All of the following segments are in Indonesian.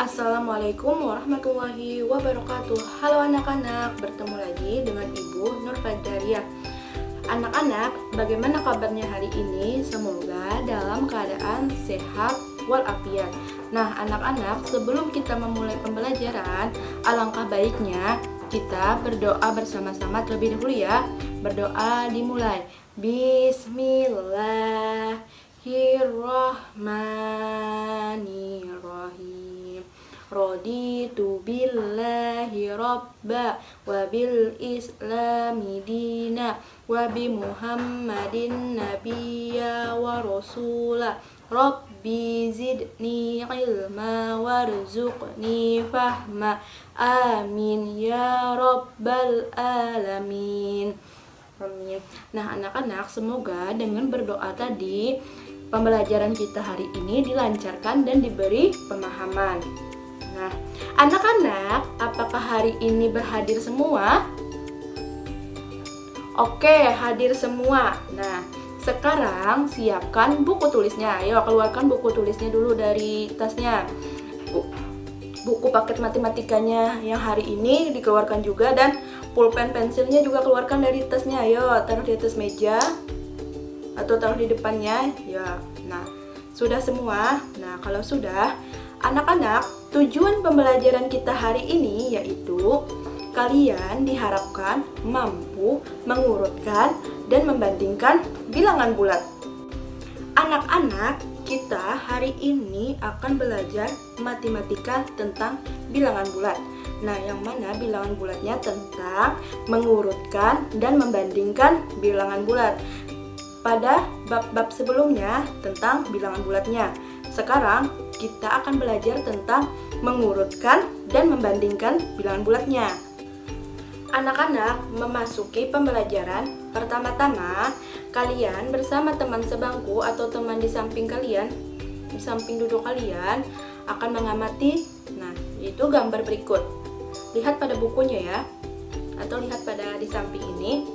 Assalamualaikum warahmatullahi wabarakatuh. Halo anak-anak, bertemu lagi dengan Ibu Nur Fadariah. Anak-anak, bagaimana kabarnya hari ini? Semoga dalam keadaan sehat walafiat. Nah, anak-anak, sebelum kita memulai pembelajaran, alangkah baiknya kita berdoa bersama-sama terlebih dahulu ya. Berdoa dimulai. Bismillahirrahmanirrahim. Raditu billahi rabba wa bil islami dina wa bi muhammadin nabiyya wa rasula rabbi zidni ilma warzuqni fahma amin ya rabbal alamin. Amin. Nah anak-anak, semoga dengan berdoa tadi pembelajaran kita hari ini dilancarkan dan diberi pemahaman. Nah, anak-anak, apakah hari ini berhadir semua? Oke, hadir semua. Nah, sekarang siapkan buku tulisnya. Ayo, keluarkan buku tulisnya dulu dari tasnya. Buku paket matematikanya yang hari ini dikeluarkan juga, dan pulpen pensilnya juga keluarkan dari tasnya. Ayo, taruh di atas meja atau taruh di depannya. Ya, nah, sudah semua? Nah, kalau sudah, anak-anak, tujuan pembelajaran kita hari ini yaitu kalian diharapkan mampu mengurutkan dan membandingkan bilangan bulat. Anak-anak, kita hari ini akan belajar matematika tentang bilangan bulat. Nah, yang mana bilangan bulatnya tentang mengurutkan dan membandingkan bilangan bulat. Pada bab-bab sebelumnya tentang bilangan bulatnya. Sekarang kita akan belajar tentang mengurutkan dan membandingkan bilangan bulatnya. Anak-anak, memasuki pembelajaran, pertama-tama kalian bersama teman sebangku atau teman di samping kalian, di samping duduk kalian, akan mengamati, nah, itu gambar berikut. Lihat pada bukunya ya, atau lihat pada di samping ini,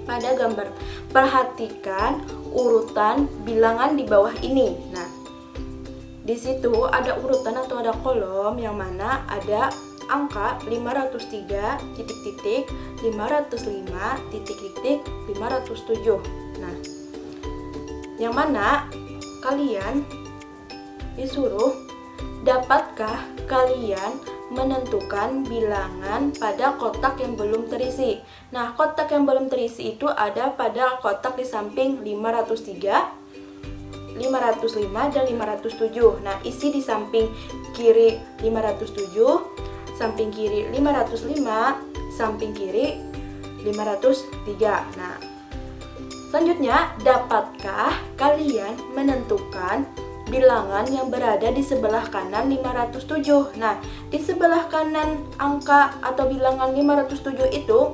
pada gambar. Perhatikan urutan bilangan di bawah ini. Nah, di situ ada urutan atau ada kolom yang mana ada angka 503 titik-titik, 505 titik-titik, 507. Nah, yang mana kalian disuruh, dapatkah kalian menentukan bilangan pada kotak yang belum terisi? Nah, kotak yang belum terisi itu ada pada kotak di samping 503, 505 dan 507. Nah, isi di samping kiri 507, samping kiri 505, samping kiri 503. Nah, selanjutnya, dapatkah kalian menentukan bilangan yang berada di sebelah kanan 507? Nah, di sebelah kanan angka atau bilangan 507 itu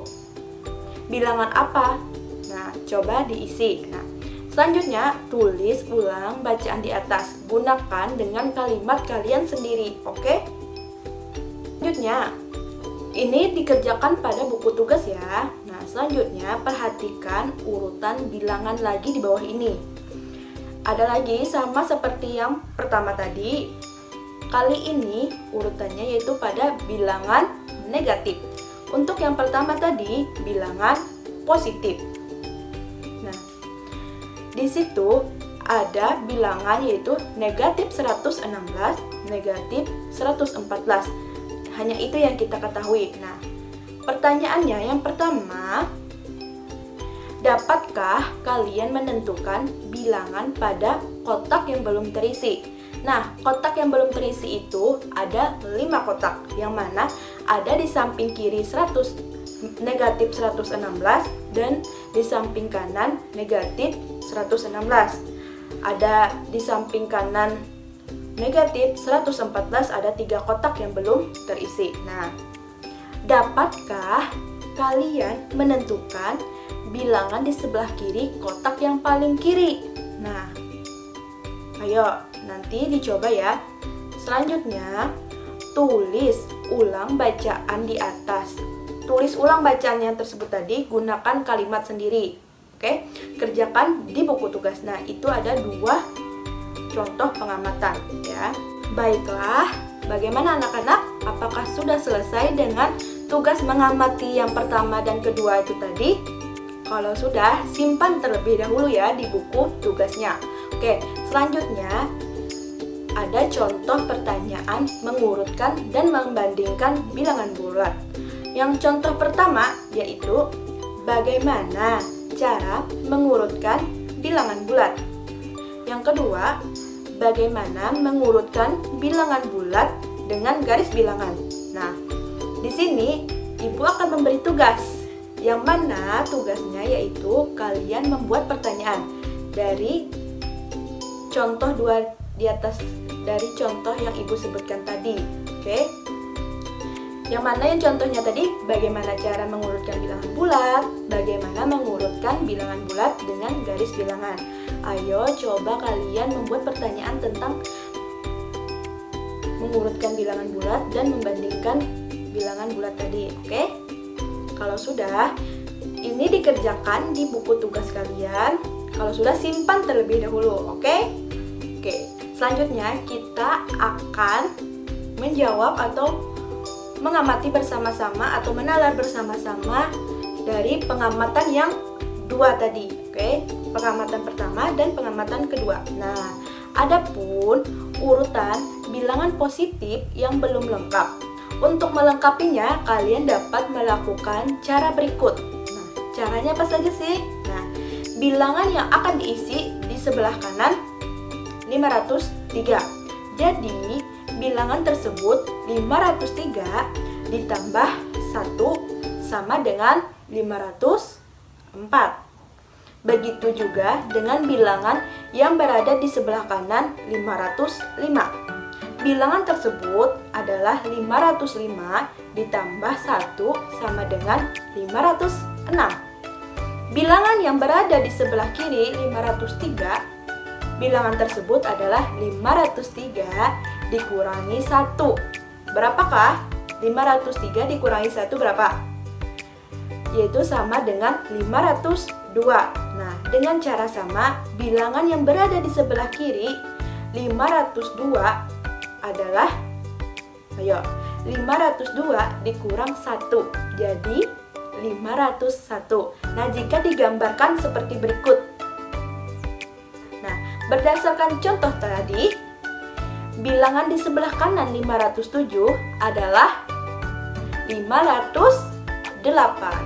bilangan apa? Nah, coba diisi. Nah, selanjutnya, tulis ulang bacaan di atas. Gunakan dengan kalimat kalian sendiri, oke? Selanjutnya, ini dikerjakan pada buku tugas ya. Nah, selanjutnya perhatikan urutan bilangan lagi di bawah ini. Ada lagi sama seperti yang pertama tadi. Kali ini urutannya yaitu pada bilangan negatif. Untuk yang pertama tadi, bilangan positif. Nah, di situ ada bilangan yaitu negatif 116, negatif 114. Hanya itu yang kita ketahui. Nah, pertanyaannya yang pertama, dapatkah kalian menentukan bilangan pada kotak yang belum terisi? Nah, kotak yang belum terisi itu ada 5 kotak, yang mana ada di samping kiri negatif 116 dan di samping kanan negatif 116. Ada di samping kanan negatif 114, ada 3 kotak yang belum terisi. Nah, dapatkah kalian menentukan bilangan di sebelah kiri kotak yang paling kiri? Nah, ayo nanti dicoba ya. Selanjutnya, tulis ulang bacaan di atas. Tulis ulang bacaannya tersebut tadi, gunakan kalimat sendiri. Oke, kerjakan di buku tugas. Nah, itu ada 2 contoh pengamatan ya. Baiklah, Bagaimana anak-anak? Apakah sudah selesai dengan tugas mengamati yang pertama dan kedua itu tadi? Kalau sudah, simpan terlebih dahulu ya di buku tugasnya. Oke, selanjutnya ada contoh pertanyaan mengurutkan dan membandingkan bilangan bulat. Yang contoh pertama yaitu bagaimana cara mengurutkan bilangan bulat. Yang kedua, bagaimana mengurutkan bilangan bulat dengan garis bilangan. Nah, di sini Ibu akan memberi tugas, yang mana tugasnya yaitu kalian membuat pertanyaan dari contoh dua di atas, dari contoh yang Ibu sebutkan tadi. Oke. Yang mana yang contohnya tadi, bagaimana cara mengurutkan bilangan bulat, bagaimana mengurutkan bilangan bulat dengan garis bilangan. Ayo coba kalian membuat pertanyaan tentang mengurutkan bilangan bulat dan membandingkan bilangan bulat tadi. Oke? Kalau sudah, ini dikerjakan di buku tugas kalian. Kalau sudah, simpan terlebih dahulu. Oke? Oke. Selanjutnya kita akan menjawab atau mengamati bersama-sama atau menalar bersama-sama dari pengamatan yang dua tadi. Oke, pengamatan pertama dan pengamatan kedua. Nah, adapun urutan bilangan positif yang belum lengkap. Untuk melengkapinya, kalian dapat melakukan cara berikut. Nah, caranya apa saja sih? Nah, bilangan yang akan diisi di sebelah kanan 503. Jadi, bilangan tersebut 503 ditambah 1 sama dengan 504. Begitu juga dengan bilangan yang berada di sebelah kanan 505. Bilangan tersebut adalah 505 ditambah 1 sama dengan 506. Bilangan yang berada di sebelah kiri 503, bilangan tersebut adalah 503 dikurangi 1. Berapakah? 503 dikurangi 1 berapa? Yaitu sama dengan 502. Nah, dengan cara sama, bilangan yang berada di sebelah kiri 502 adalah 502 dikurang 1. Jadi 501. Nah, jika digambarkan seperti berikut. Nah, berdasarkan contoh tadi, bilangan di sebelah kanan 507 adalah 508.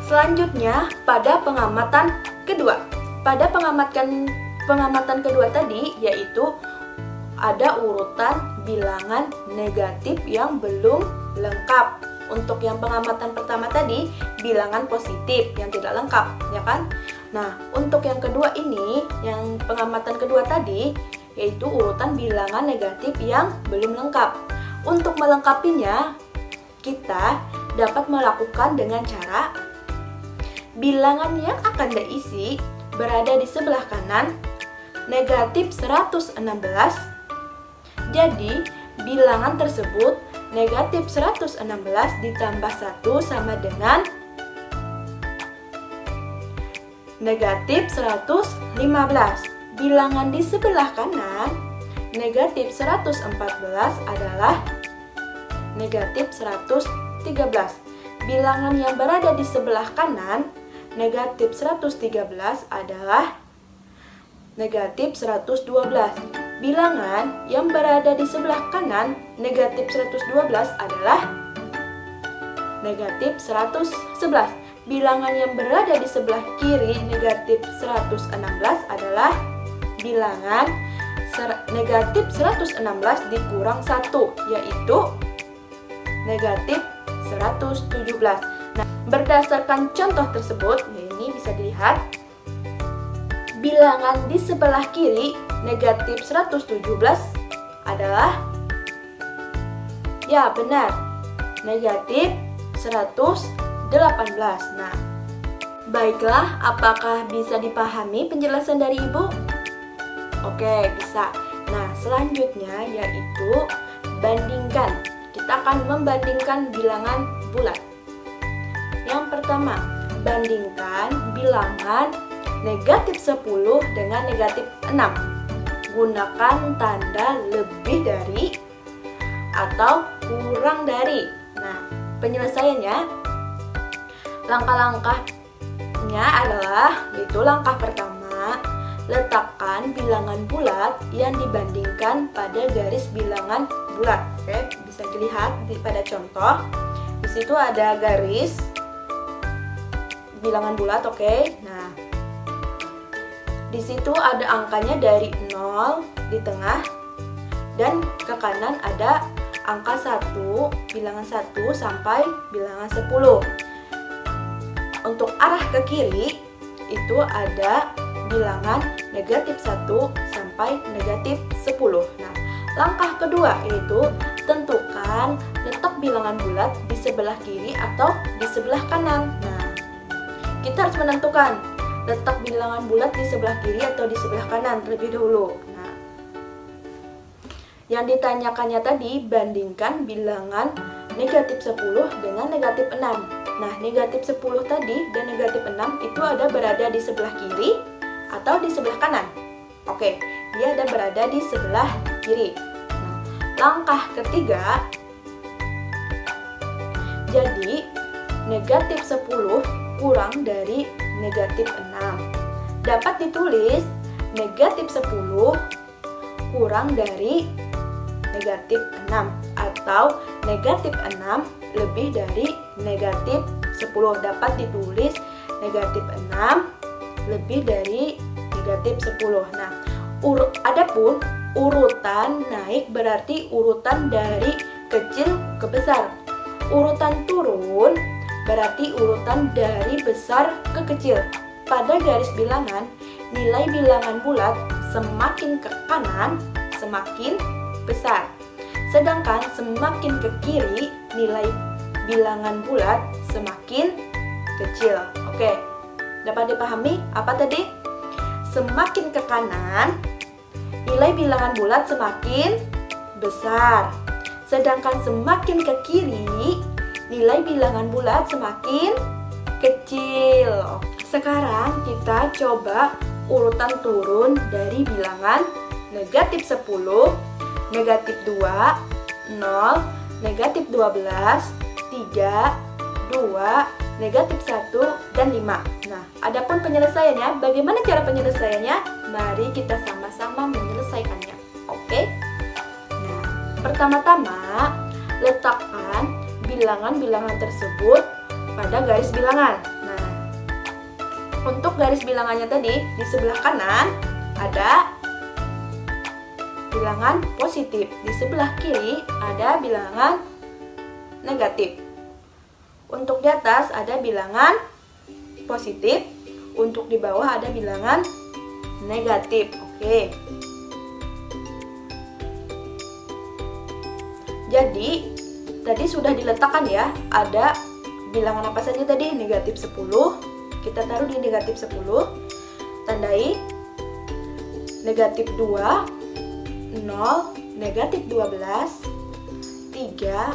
Selanjutnya, pada pengamatan kedua. Pada pengamatan kedua tadi, yaitu ada urutan bilangan negatif yang belum lengkap. Untuk yang pengamatan pertama tadi, bilangan positif yang tidak lengkap, ya kan? Nah, untuk yang kedua ini, yang pengamatan kedua tadi, yaitu urutan bilangan negatif yang belum lengkap. Untuk melengkapinya, kita dapat melakukan dengan cara bilangan yang akan diisi berada di sebelah kanan negatif 116. Jadi, bilangan tersebut negatif 116 ditambah 1 sama dengan negatif 115. Bilangan di sebelah kanan negatif 114 adalah negatif 113. Bilangan yang berada di sebelah kanan negatif 113 adalah negatif 112. Bilangan yang berada di sebelah kanan negatif 112 adalah negatif 111. Bilangan yang berada di sebelah kiri negatif 116 adalah bilangan negatif 116 dikurang 1, yaitu negatif 117. Nah, berdasarkan contoh tersebut, ini bisa dilihat bilangan di sebelah kiri negatif 117 adalah, ya benar, negatif 118. Nah, baiklah, apakah bisa dipahami penjelasan dari Ibu? Oke, bisa. Nah, selanjutnya yaitu bandingkan. Kita akan membandingkan bilangan bulat. Yang pertama, bandingkan bilangan negatif 10 dengan negatif 6. gunakan tanda lebih dari atau kurang dari. Nah, penyelesaiannya, langkah-langkahnya adalah, yaitu langkah pertama, letakkan bilangan bulat yang dibandingkan pada garis bilangan bulat. Oke, bisa dilihat pada contoh. Di situ ada garis bilangan bulat, oke. Nah, di situ ada angkanya dari 0 di tengah dan ke kanan ada angka 1, bilangan 1 sampai bilangan 10. Untuk arah ke kiri itu ada bilangan negatif 1 sampai negatif 10. Nah, langkah kedua yaitu tentukan letak bilangan bulat di sebelah kiri atau di sebelah kanan. Nah, kita harus menentukan letak bilangan bulat di sebelah kiri atau di sebelah kanan terlebih dahulu. Nah, yang ditanyakannya tadi, bandingkan bilangan negatif 10 dengan negatif 6. Nah, negatif 10 tadi dan negatif 6 itu ada berada di sebelah kiri atau di sebelah kanan. Oke, dia ada berada di sebelah kiri. Nah, langkah ketiga, jadi negatif 10 kurang dari negatif 6. Dapat ditulis negatif 10 kurang dari negatif 6 atau negatif 6 lebih dari negatif 10. Dapat ditulis negatif 6 lebih dari negatif 10. Nah, adapun urutan naik berarti urutan dari kecil ke besar. Urutan turun berarti urutan dari besar ke kecil. Pada garis bilangan, nilai bilangan bulat semakin ke kanan semakin besar. Sedangkan semakin ke kiri, nilai bilangan bulat semakin kecil. Oke, dapat dipahami apa tadi? Semakin ke kanan, nilai bilangan bulat semakin besar. Sedangkan semakin ke kiri, nilai bilangan bulat semakin kecil. Sekarang kita coba urutan turun dari bilangan negatif 10, negatif 2, 0, negatif 12, 3, 2, negatif 1, dan 5. Nah, adapun penyelesaiannya, bagaimana cara penyelesaiannya? Mari kita sama-sama menyelesaikannya. Oke? Nah, pertama-tama letakkan bilangan-bilangan tersebut pada garis bilangan. Nah, untuk garis bilangannya tadi, di sebelah kanan ada bilangan positif, di sebelah kiri ada bilangan negatif. Untuk di atas ada bilangan positif, untuk di bawah ada bilangan negatif. Oke. Jadi, tadi sudah diletakkan ya, ada bilangan apa saja tadi? Negatif 10. Kita taruh di negatif 10. Tandai negatif 2, 0, negatif 12, 3,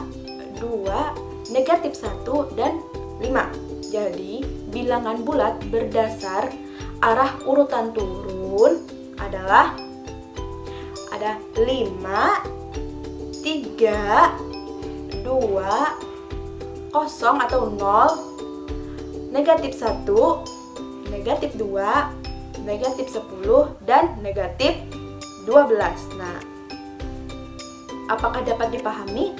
2, negatif 1, dan 5. Jadi, bilangan bulat berdasar arah urutan turun adalah ada 5, 3, 2, 0 atau 0, negatif 1, negatif 2, negatif 10, dan negatif 12. Nah, apakah dapat dipahami?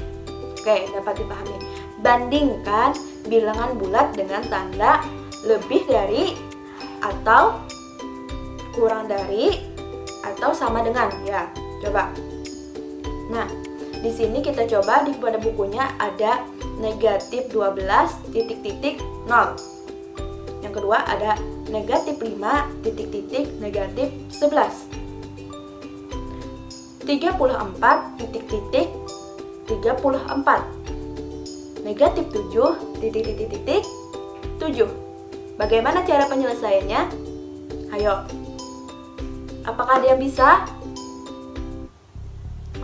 Oke, dapat dipahami. Bandingkan bilangan bulat dengan tanda lebih dari atau kurang dari atau sama dengan, ya. Coba. Nah, di sini kita coba di pada bukunya ada negatif 12 titik titik 0. Yang kedua ada negatif 5 titik titik negatif 11. 34 titik titik 34. Negatif 7 titik titik titik 7. Bagaimana cara penyelesaiannya? Ayo. Apakah ada yang bisa?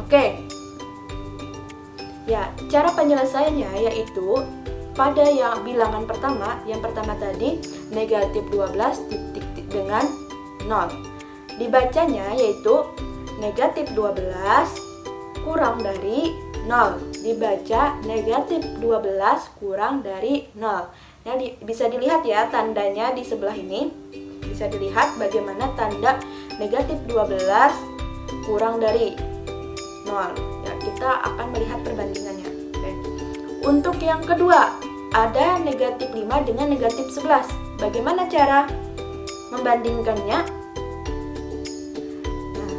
Oke. Ya, cara penyelesaiannya yaitu pada yang bilangan pertama, yang pertama tadi negatif 12 titik dengan 0. Dibacanya yaitu negatif 12 kurang dari 0. Dibaca negatif 12 kurang dari 0. Nah, bisa dilihat ya tandanya di sebelah ini. Bisa dilihat bagaimana tanda negatif 12 kurang dari 0. Ya, kita akan melihat perbandingannya. Oke. Untuk yang kedua, ada negatif 5 dengan negatif 11. Bagaimana cara membandingkannya? Nah,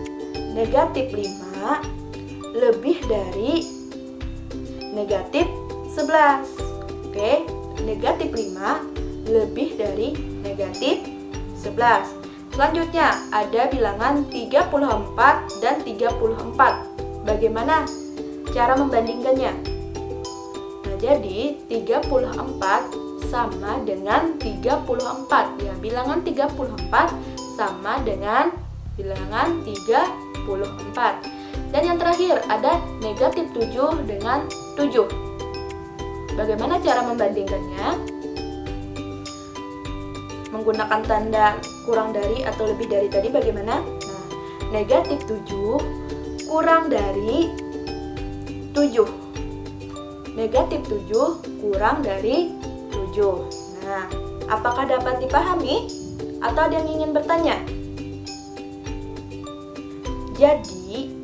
negatif 5 lebih dari negatif 11. Oke, negatif 5 lebih dari negatif 11. Selanjutnya ada bilangan 34 dan 34. Bagaimana cara membandingkannya? Nah, jadi 34 sama dengan 34. Ya, bilangan 34 sama dengan bilangan 34. Dan yang terakhir ada negatif 7 dengan 7. Bagaimana cara membandingkannya? Menggunakan tanda kurang dari atau lebih dari tadi bagaimana? Nah, negatif 7 kurang dari 7. Negatif 7 kurang dari 7. Nah, apakah dapat dipahami? Atau ada yang ingin bertanya? Jadi,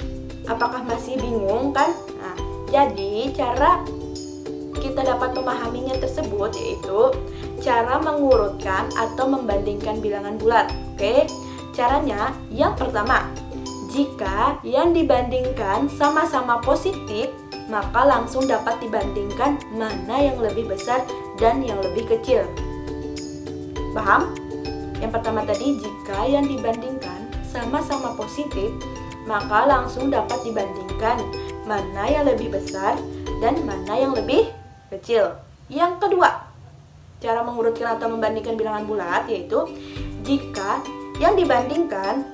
apakah masih bingung kan? Nah, jadi cara kita dapat memahaminya tersebut yaitu cara mengurutkan atau membandingkan bilangan bulat. Oke, caranya yang pertama, jika yang dibandingkan sama-sama positif, maka langsung dapat dibandingkan mana yang lebih besar dan yang lebih kecil. Paham? Yang pertama tadi, jika yang dibandingkan sama-sama positif, maka langsung dapat dibandingkan mana yang lebih besar dan mana yang lebih kecil. Yang kedua, cara mengurutkan atau membandingkan bilangan bulat yaitu jika yang dibandingkan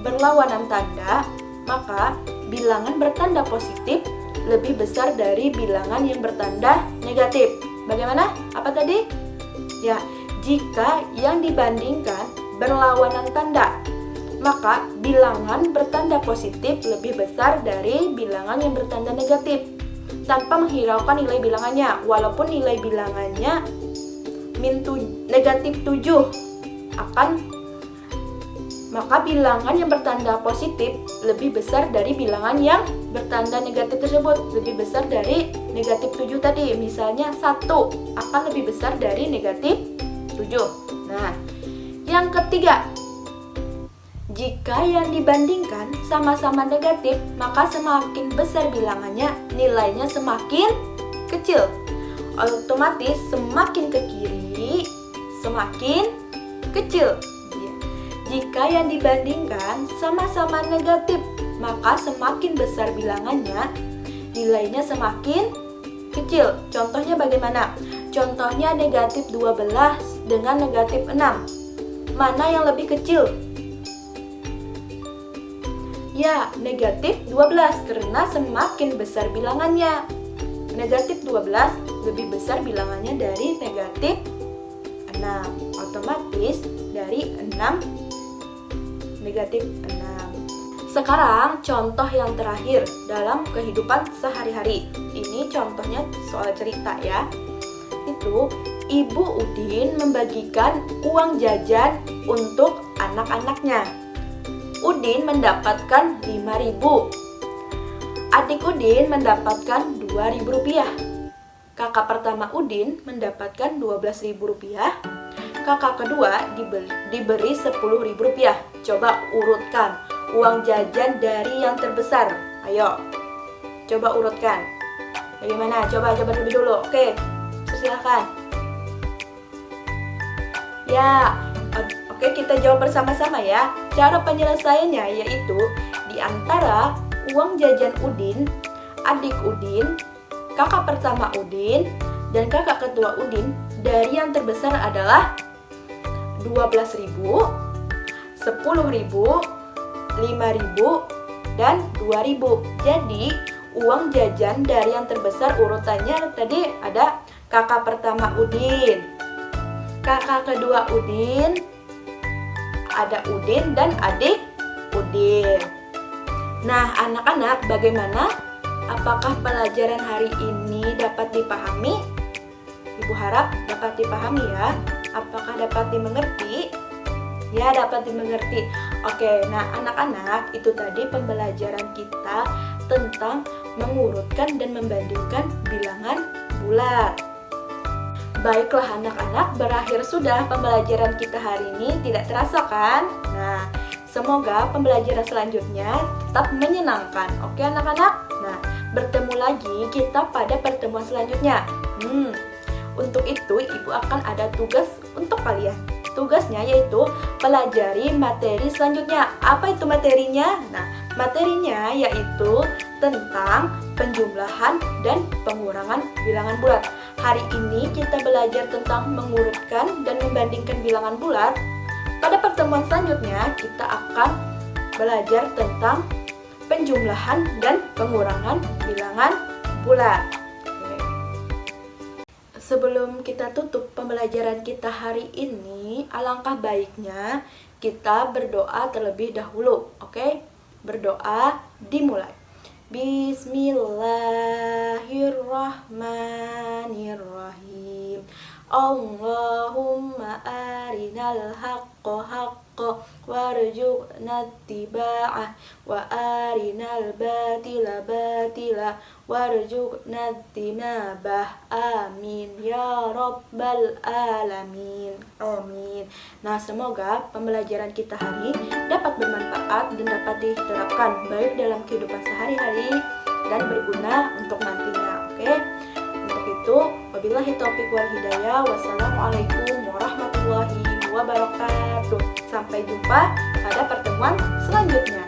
berlawanan tanda, maka bilangan bertanda positif lebih besar dari bilangan yang bertanda negatif. Bagaimana? Apa tadi? Ya, jika yang dibandingkan berlawanan tanda, maka bilangan bertanda positif lebih besar dari bilangan yang bertanda negatif tanpa menghiraukan nilai bilangannya. Walaupun nilai bilangannya negatif 7 maka bilangan yang bertanda positif lebih besar dari bilangan yang bertanda negatif tersebut, lebih besar dari negatif 7 tadi. Misalnya 1 akan lebih besar dari negatif 7. Nah, yang ketiga, jika yang dibandingkan sama-sama negatif, maka semakin besar bilangannya, nilainya semakin kecil. Otomatis semakin ke kiri, semakin kecil. Jika yang dibandingkan sama-sama negatif, maka semakin besar bilangannya, nilainya semakin kecil. Contohnya bagaimana? Contohnya negatif 12 dengan negatif 6. Mana yang lebih kecil? Ya, negatif 12 karena semakin besar bilangannya. Negatif 12 lebih besar bilangannya dari negatif 6. Otomatis dari 6 negatif 6. Sekarang contoh yang terakhir dalam kehidupan sehari-hari. Ini contohnya soal cerita ya. Itu Ibu Udin membagikan uang jajan untuk anak-anaknya. Udin mendapatkan 5.000. Adik Udin mendapatkan 2.000 rupiah. Kakak pertama Udin mendapatkan 12.000 rupiah. Kakak kedua diberi 10.000 rupiah. Coba urutkan uang jajan dari yang terbesar. Ayo, coba urutkan. Bagaimana? Coba lebih dulu. Oke, silakan. Ya, oke, kita jawab bersama-sama ya. Cara penyelesaiannya yaitu di antara uang jajan Udin, adik Udin, kakak pertama Udin, dan kakak kedua Udin, dari yang terbesar adalah 12.000, 10.000, 5.000, dan 2.000. Jadi uang jajan dari yang terbesar urutannya tadi ada kakak pertama Udin, kakak kedua Udin, ada Udin dan adik Udin. Nah, anak-anak, bagaimana? Apakah pelajaran hari ini dapat dipahami? Ibu harap dapat dipahami ya. Apakah dapat dimengerti? Ya, dapat dimengerti. Oke, nah anak-anak, itu tadi pembelajaran kita tentang mengurutkan dan membandingkan bilangan bulat. Baiklah anak-anak, berakhir sudah pembelajaran kita hari ini. Tidak terasa kan? Nah, semoga pembelajaran selanjutnya tetap menyenangkan. Oke anak-anak? Nah, bertemu lagi kita pada pertemuan selanjutnya. Untuk itu, Ibu akan ada tugas untuk kalian. Tugasnya yaitu pelajari materi selanjutnya. Apa itu materinya? Nah, materinya yaitu tentang penjumlahan dan pengurangan bilangan bulat. Hari ini kita belajar tentang mengurutkan dan membandingkan bilangan bulat. Pada pertemuan selanjutnya kita akan belajar tentang penjumlahan dan pengurangan bilangan bulat. Sebelum kita tutup pembelajaran kita hari ini, alangkah baiknya kita berdoa terlebih dahulu. Oke? Berdoa dimulai. Bismillahirrahmanirrahim. Allahumma arinal haqqa haqqa warzuqna ittiba'ah wa arinal batila batila warzuqna ijtinabah. Amin ya rabbal alamin. Amin. Nah, semoga pembelajaran kita hari dapat bermanfaat dan dapat diterapkan baik dalam kehidupan sehari-hari dan berguna untuk nantinya. Oke? Untuk itu, wabillahi taufiq wal hidayah. Wassalamualaikum warahmatullahi wabarakatuh. Sampai jumpa pada pertemuan selanjutnya.